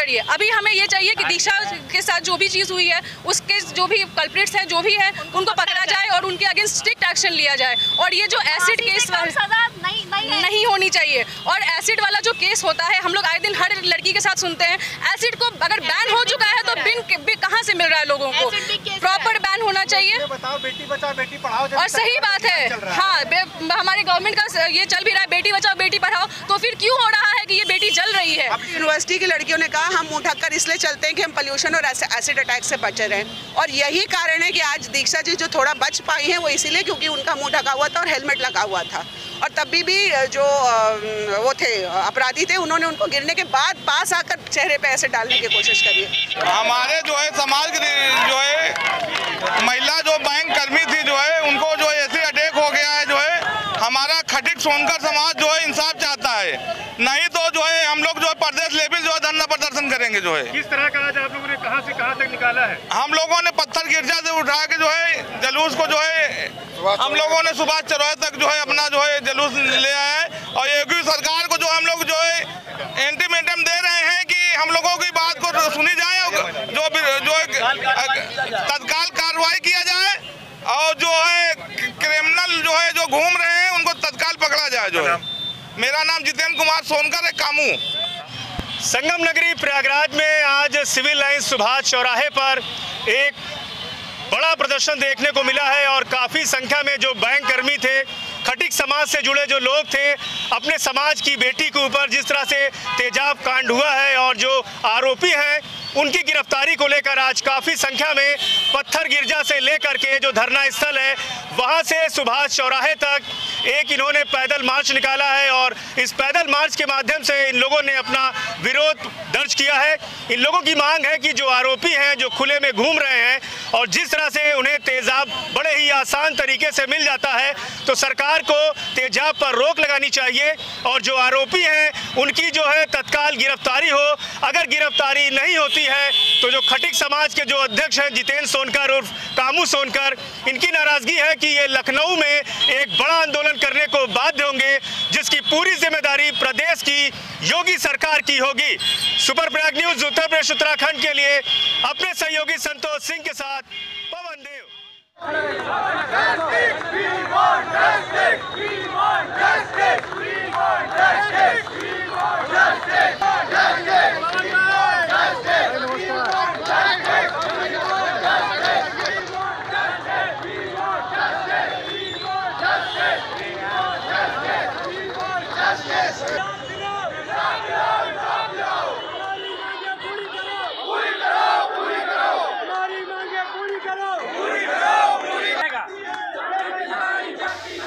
करिए। अभी हमें ये चाहिए कि दीक्षा के साथ जो भी चीज़ हुई है उसके जो भी कल्प्रिट्स हैं जो भी है उनको पकड़ा जाए और उनके अगेंस्ट स्ट्रिक्ट एक्शन लिया जाए। और ये जो एसिड केस नहीं होनी चाहिए, और एसिड वाला जो केस होता है हम लोग आए दिन हर लड़की के साथ सुनते हैं, एसिड को अगर बैन हो चुका है तो बिन कहाँ से मिल रहा है लोगों को, प्रॉपर बैन होना चाहिए। बेटी बचाओ बेटी पढ़ाओ, और सही बात है, हाँ हमारे गवर्नमेंट का ये चल भी रहा है बेटी बचाओ बेटी पढ़ाओ, तो फिर क्यों हो रहा है कि ये बेटी जल रही है। यूनिवर्सिटी की लड़कियों ने कहा हम मुंह ढककर इसलिए चलते हैं कि हम पोल्यूशन और एसिड अटैक से बचे रहें, और यही कारण है कि आज दीक्षा जी जो थोड़ा बच पाई हैं वो इसीलिए क्योंकि उनका मुंह ढका हुआ था और हेलमेट लगा हुआ था। और तभी भी जो वो थे अपराधी थे उन्होंने उनको गिरने के बाद पास आकर चेहरे पे ऐसे डालने की कोशिश करी। हमारे जो है समाज की जो है महिला जो बैंक कर्मी थी जो है उनको जो ऐसे अटैक हो गया है, जो है हमारा खटिक सोनकर समाज जो है इंसाफ चाहता है, नहीं तो जो है हम लोग जो है प्रदेश लेवल जो है धरना प्रदर्शन करेंगे। जो है किस तरह का आज आप लोगों ने कहां से कहां तक निकाला है? हम लोगों ने पत्थर गिरजा से उठा के जो है जलूस को जो है हम लोगों ने सुभाष चौराहे तक जो है अपना जो है जलूस ले आए हैं, और योगी सरकार को जो हम लोग जो है इंटीमेटम दे रहे हैं कि हम लोगों की बात को सुनी जाए, जो तत्काल कार्रवाई किया जाए, और जो है क्रिमिनल जो है जो घूम रहे हैं उनको तत्काल पकड़ा जाए। जो है मेरा नाम जितेंद्र कुमार सोनकर है, कामू। संगम नगरी प्रयागराज में आज सिविल लाइन सुभाष चौराहे पर एक बड़ा प्रदर्शन देखने को मिला है, और काफ़ी संख्या में जो बैंक कर्मी थे, खटिक समाज से जुड़े जो लोग थे, अपने समाज की बेटी के ऊपर जिस तरह से तेजाब कांड हुआ है और जो आरोपी हैं उनकी गिरफ्तारी को लेकर आज काफ़ी संख्या में पत्थर गिरजा से लेकर के जो धरना स्थल है वहां से सुभाष चौराहे तक एक इन्होंने पैदल मार्च निकाला है, और इस पैदल मार्च के माध्यम से इन लोगों ने अपना विरोध दर्ज किया है। इन लोगों की मांग है कि जो आरोपी हैं जो खुले में घूम रहे हैं और जिस तरह से उन्हें तेजाब बड़े ही आसान तरीके से मिल जाता है, तो सरकार को तेजाब पर रोक लगानी चाहिए, और जो आरोपी हैं उनकी जो है तत्काल गिरफ्तारी हो। अगर गिरफ्तारी नहीं होती है तो जो खटिक समाज के जो अध्यक्ष हैं जितेंद्र सोनकर उर्फ कामू सोनकर, इनकी नाराजगी है कि ये लखनऊ में एक बड़ा आंदोलन करने को बाध्य होंगे, जिसकी पूरी जिम्मेदारी प्रदेश की योगी सरकार की होगी। सुपर प्रयाग न्यूज उत्तर प्रदेश उत्तराखंड के लिए अपने सहयोगी संतोष सिंह के साथ पवन देव।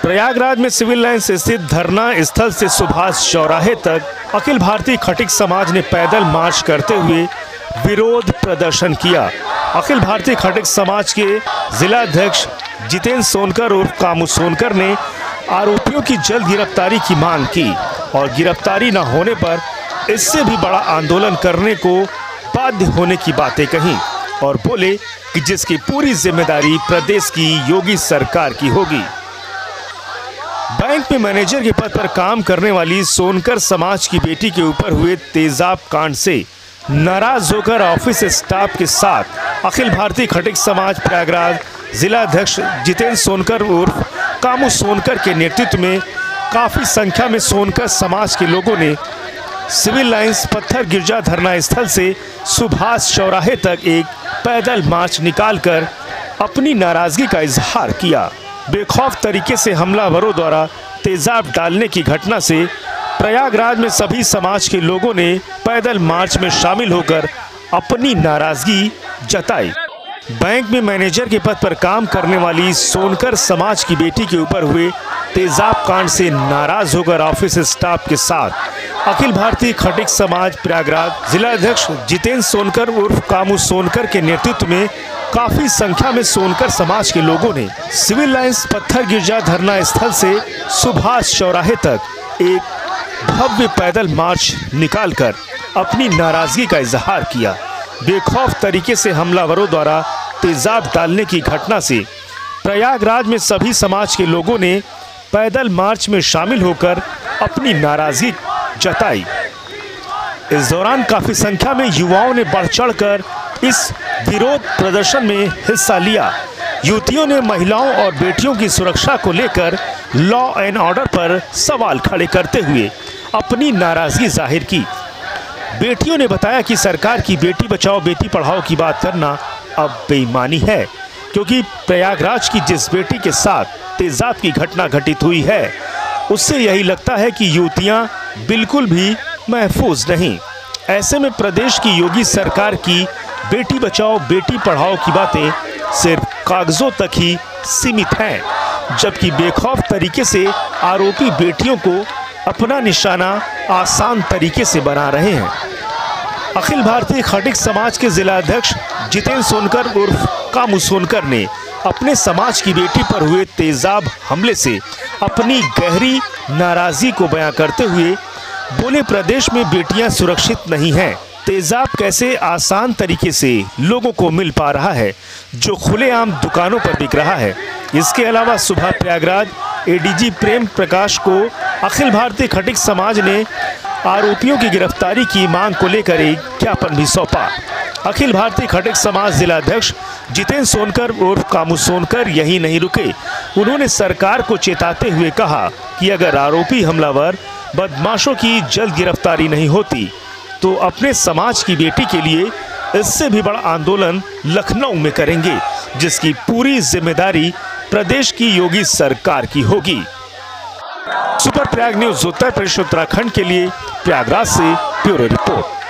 प्रयागराज में सिविल लाइन से स्थित धरना स्थल से सुभाष चौराहे तक अखिल भारतीय खटिक समाज ने पैदल मार्च करते हुए विरोध प्रदर्शन किया। अखिल भारतीय खटिक समाज के जिला अध्यक्ष जितेंद्र सोनकर उर्फ कामू सोनकर ने आरोपियों की जल्द गिरफ्तारी की मांग की, और गिरफ्तारी न होने पर इससे भी बड़ा आंदोलन करने को बाध्य होने की बातें कही, और बोले कि जिसकी पूरी जिम्मेदारी प्रदेश की योगी सरकार की होगी। बैंक में मैनेजर के पद पर काम करने वाली सोनकर समाज की बेटी के ऊपर हुए तेजाब कांड से नाराज होकर ऑफिस स्टाफ के साथ अखिल भारतीय खटिक समाज प्रयागराज जिला अध्यक्ष जितेंद्र सोनकर उर्फ कामू सोनकर के नेतृत्व में काफी संख्या में सोनकर समाज के लोगों ने सिविल लाइंस पत्थर गिरजा धरना स्थल से सुभाष चौराहे तक एक पैदल मार्च निकालकर अपनी नाराजगी का इजहार किया। बेखौफ तरीके से हमलावरों द्वारा तेजाब डालने की घटना से प्रयागराज में सभी समाज के लोगों ने पैदल मार्च में शामिल होकर अपनी नाराजगी जताई। बैंक में मैनेजर के पद पर काम करने वाली सोनकर समाज की बेटी के ऊपर हुए तेजाब कांड से नाराज होकर ऑफिस स्टाफ के साथ अखिल भारतीय खटिक समाज प्रयागराज जिला अध्यक्ष जितेंद्र सोनकर उर्फ कामू सोनकर के नेतृत्व में काफी संख्या में सोनकर समाज के लोगों ने सिविल लाइंस पत्थर गिरजा धरना स्थल से सुभाष चौराहे तक एक भव्य पैदल मार्च निकालकर अपनी नाराजगी का इजहार किया। बेखौफ तरीके से हमलावरों द्वारा तेजाब डालने की घटना से प्रयागराज में सभी समाज के लोगों ने पैदल मार्च में शामिल होकर अपनी नाराजगी जताई। इस दौरान काफी संख्या में युवाओं ने बढ़ चढ़कर इस विरोध प्रदर्शन में हिस्सा लिया। युवतियों ने महिलाओं और बेटियों की सुरक्षा को लेकर लॉ एंड ऑर्डर पर सवाल खड़े करते हुए अपनी नाराजगी जाहिर की। बेटियों ने बताया कि सरकार की बेटी बचाओ बेटी पढ़ाओ की बात करना अब बेईमानी है, क्योंकि प्रयागराज की जिस बेटी के साथ तेजाब की घटना घटित हुई है उससे यही लगता है कि युवतियां बिल्कुल भी महफूज नहीं। ऐसे में प्रदेश की योगी सरकार की बेटी बचाओ बेटी पढ़ाओ की बातें सिर्फ कागजों तक ही सीमित हैं, जबकि बेखौफ तरीके से आरोपी बेटियों को अपना निशाना आसान तरीके से बना रहे हैं। अखिल भारतीय खटिक समाज के जिला अध्यक्ष जितेंद्र सोनकर उर्फ कामू सोनकर ने अपने समाज की बेटी पर हुए तेजाब हमले से अपनी गहरी नाराजगी को बयां करते हुए बोले, प्रदेश में बेटियां सुरक्षित नहीं हैं। तेजाब कैसे आसान तरीके से लोगों को मिल पा रहा है जो खुलेआम दुकानों पर बिक रहा है। इसके अलावा सुबह प्रयागराज एडीजी प्रेम प्रकाश को अखिल भारतीय खटिक समाज ने आरोपियों की गिरफ्तारी की मांग को लेकर एक ज्ञापन भी सौंपा। अखिल भारतीय खटिक समाज जिला अध्यक्ष जितेंद्र सोनकर उर्फ कामू सोनकर यही नहीं रुके। उन्होंने सरकार को चेताते हुए कहा कि अगर आरोपी हमलावर बदमाशों की जल्द गिरफ्तारी नहीं होती तो अपने समाज की बेटी के लिए इससे भी बड़ा आंदोलन लखनऊ में करेंगे, जिसकी पूरी जिम्मेदारी प्रदेश की योगी सरकार की होगी। सुपर प्रयाग न्यूज उत्तर प्रदेश उत्तराखंड के लिए प्रयागराज से ब्यूरो रिपोर्ट।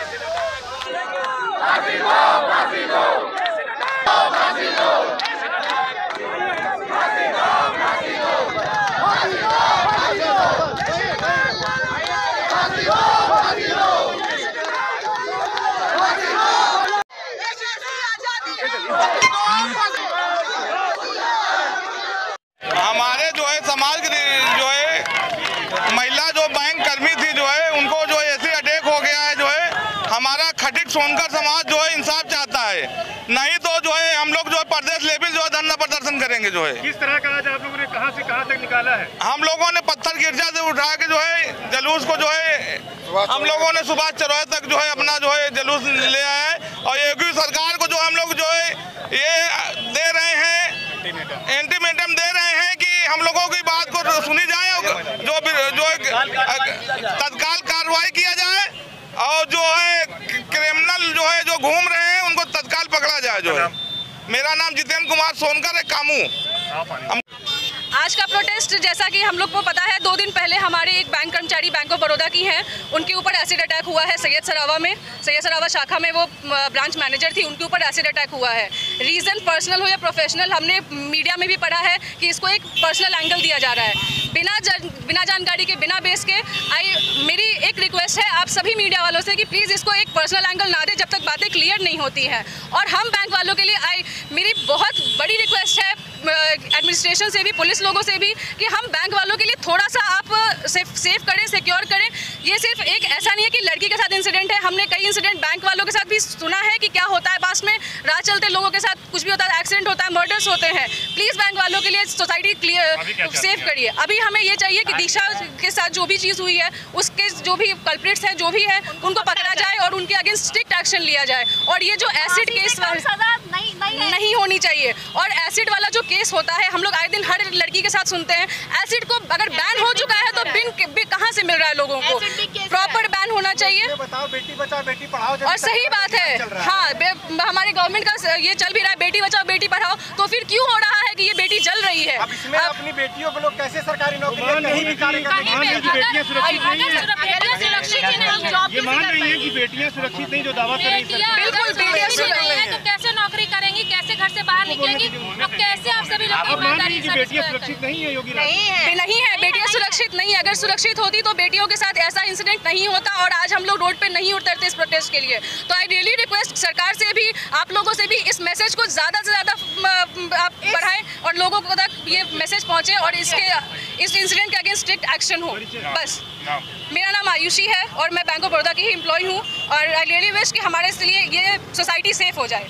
हमारे जो है समाज की जो है महिला जो बैंक कर्मी थी जो है उनको जो है ऐसे अटैक हो गया है जो है हमारा खटिक सोनकर समाज जो है इंसाफ चाहता है, नहीं तो जो है हम लोग जो है प्रदेश लेवल जो है धरना प्रदर्शन करेंगे। जो है किस तरह का आज आप लोगों ने कहां से कहां तक निकाला है? हम लोगों ने पत्थर गिरजा से उठा के जो है जलूस को जो है हम लोगों ने सुभाष चौराहे तक जो है अपना जो है जलूस ले आया है और योगी सरकार को जो हम लोग जो है ये दे रहे हैं इंटीमेटम दे रहे हैं कि हम लोगों की बात को सुनी जाए, जो तत्काल कार्रवाई किया जाए और जो है क्रिमिनल जो है जो घूम रहे हैं उनको तत्काल पकड़ा जाए। जो है मेरा नाम जितेंद्र कुमार सोनकर है, कामू। आज का प्रोटेस्ट जैसा कि हम लोग को पता है, 2 दिन पहले हमारे एक बैंक कर्मचारी बैंक ऑफ बड़ौदा की हैं, उनके ऊपर एसिड अटैक हुआ है सैयद सरावा में। सैयद सरावा शाखा में वो ब्रांच मैनेजर थी, उनके ऊपर एसिड अटैक हुआ है। रीज़न पर्सनल हो या प्रोफेशनल, हमने मीडिया में भी पढ़ा है कि इसको एक पर्सनल एंगल दिया जा रहा है बिना जानकारी के, बिना बेस के। मेरी एक रिक्वेस्ट है आप सभी मीडिया वालों से कि प्लीज़ इसको एक पर्सनल एंगल ना दे जब तक बातें क्लियर नहीं होती हैं। और हम बैंक वालों के लिए मेरी बहुत बड़ी रिक्वेस्ट है एडमिनिस्ट्रेशन से भी, पुलिस लोगों से भी, कि हम बैंक वालों के लिए थोड़ा सा आप सेफ करें, सिक्योर करें। ये सिर्फ एक ऐसा नहीं है कि लड़की के साथ इंसिडेंट है, हमने कई इंसिडेंट बैंक वालों के साथ भी सुना है कि क्या होता है पास में, राह चलते लोगों के साथ कुछ भी होता है, एक्सीडेंट होता है, मर्डर्स होते हैं। प्लीज़ बैंक वालों के लिए सोसाइटी क्लियर सेफ करिए। अभी हमें ये चाहिए कि दिशा के साथ जो भी चीज़ हुई है उसके जो भी कल्प्रिट्स हैं जो भी है उनको पकड़ा जाए और उनके अगेंस्ट स्ट्रिक्ट एक्शन लिया जाए। और ये जो एसिड केस नहीं होनी चाहिए, और एसिड वाला जो केस होता है हम लोग आए दिन हर लड़की के साथ सुनते हैं, एसिड को अगर बैन हो चुका है तो बिन कहाँ से मिल रहा है लोगों को, प्रॉपर बैन होना चाहिए। बताओ बेटी बचाओ बेटी पढ़ाओ, और सही बात है, हाँ हमारे गवर्नमेंट का ये चल भी रहा है बेटी बचाओ बेटी पढ़ाओ, तो फिर क्यों हो रहा है कि ये बेटी जल रही है? अब इसमें अपनी बेटियों को लोग कैसे सरकारी नौकरी कहीं भी कार्य ये मान रही है कि बेटियां सुरक्षित नहीं, जो दावा कर रही है। बिल्कुल बेटियां तो कैसे नौकरी करेंगी, कैसे घर से बाहर निकलेंगी, तो कैसे आप सभी लोग ईमानदारी से बेटियां सुरक्षित नहीं है? योगी नहीं है, बेटियां सुरक्षित नहीं है। अगर सुरक्षित होती तो बेटियों के साथ ऐसा इंसिडेंट नहीं होता और आज हम लोग रोड पे नहीं उतरते इस प्रोटेस्ट के लिए। तो आई रियली रिक्वेस्ट सरकार से भी, आप लोगों से भी इस मैसेज को ज़्यादा से ज़्यादा आप बढ़ाएं और लोगों को तक ये मैसेज पहुंचे और इस इंसिडेंट के अगेंस्ट स्ट्रिक्ट एक्शन हो। बस मेरा नाम आयुषी है और मैं बैंक ऑफ बड़ौदा की ही एम्प्लॉय हूँ और आई रियली विश कि हमारे लिए ये सोसाइटी सेफ हो जाए।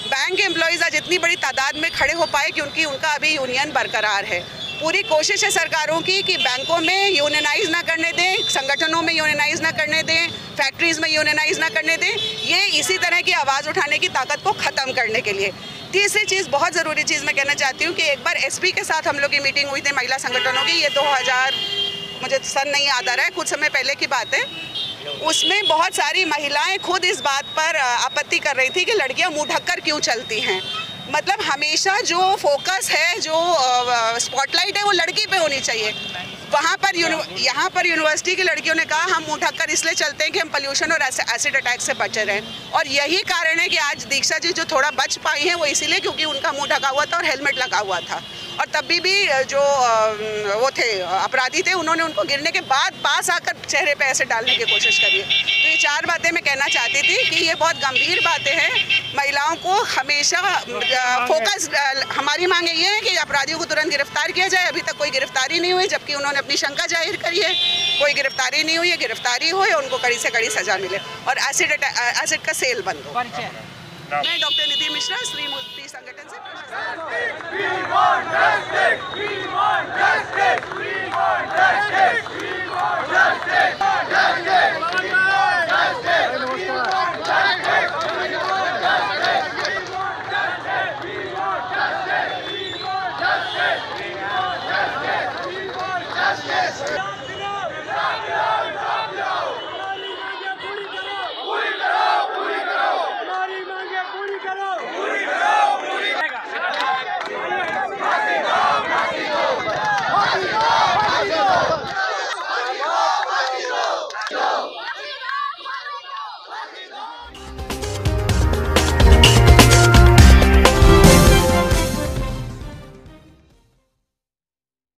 बैंक के एम्प्लॉयज़ आज इतनी बड़ी तादाद में खड़े हो पाए क्योंकि उनका अभी यूनियन बरकरार है पूरी कोशिश है सरकारों की कि बैंकों में यूनियनाइज ना करने दें, संगठनों में यूनियनाइज ना करने दें, फैक्ट्रीज में यूनियनाइज ना करने दें। ये इसी तरह की आवाज़ उठाने की ताकत को ख़त्म करने के लिए। तीसरी चीज़, बहुत ज़रूरी चीज़ मैं कहना चाहती हूँ कि एक बार एसपी के साथ हम लोग की मीटिंग हुई थी महिला संगठनों की, ये 2000 मुझे सन नहीं याद आ रहा है, कुछ समय पहले की बात है। उसमें बहुत सारी महिलाएं खुद इस बात पर आपत्ति कर रही थी कि लड़कियां मुंह ढककर क्यों चलती हैं। मतलब हमेशा जो फोकस है, जो स्पॉटलाइट है, वो लड़की पे होनी चाहिए। वहाँ पर यहाँ पर यूनिवर्सिटी की लड़कियों ने कहा हम मुंह ढककर इसलिए चलते हैं कि हम पोल्यूशन और एसिड अटैक से बचे रहें। और यही कारण है कि आज दीक्षा जी जो थोड़ा बच पाई हैं वो इसीलिए क्योंकि उनका मुंह ढका हुआ था और हेलमेट लगा हुआ था। और तभी भी जो वो थे अपराधी थे, उन्होंने उनको गिरने के बाद पास आकर चेहरे पे ऐसे डालने की कोशिश करी है। तो ये 4 बातें मैं कहना चाहती थी कि ये बहुत गंभीर बातें हैं। महिलाओं को हमेशा फोकस, हमारी मांग ये है कि अपराधियों को तुरंत गिरफ्तार किया जाए। अभी तक कोई गिरफ्तारी नहीं हुई, जबकि उन्होंने अपनी शंका जाहिर करी है। कोई गिरफ्तारी नहीं हुई है, गिरफ्तारी हो या उनको कड़ी से कड़ी सजा मिले और एसिड का सेल बंद हो। मैं डॉक्टर निधि मिश्रा, श्री मूर्ति संगठन से।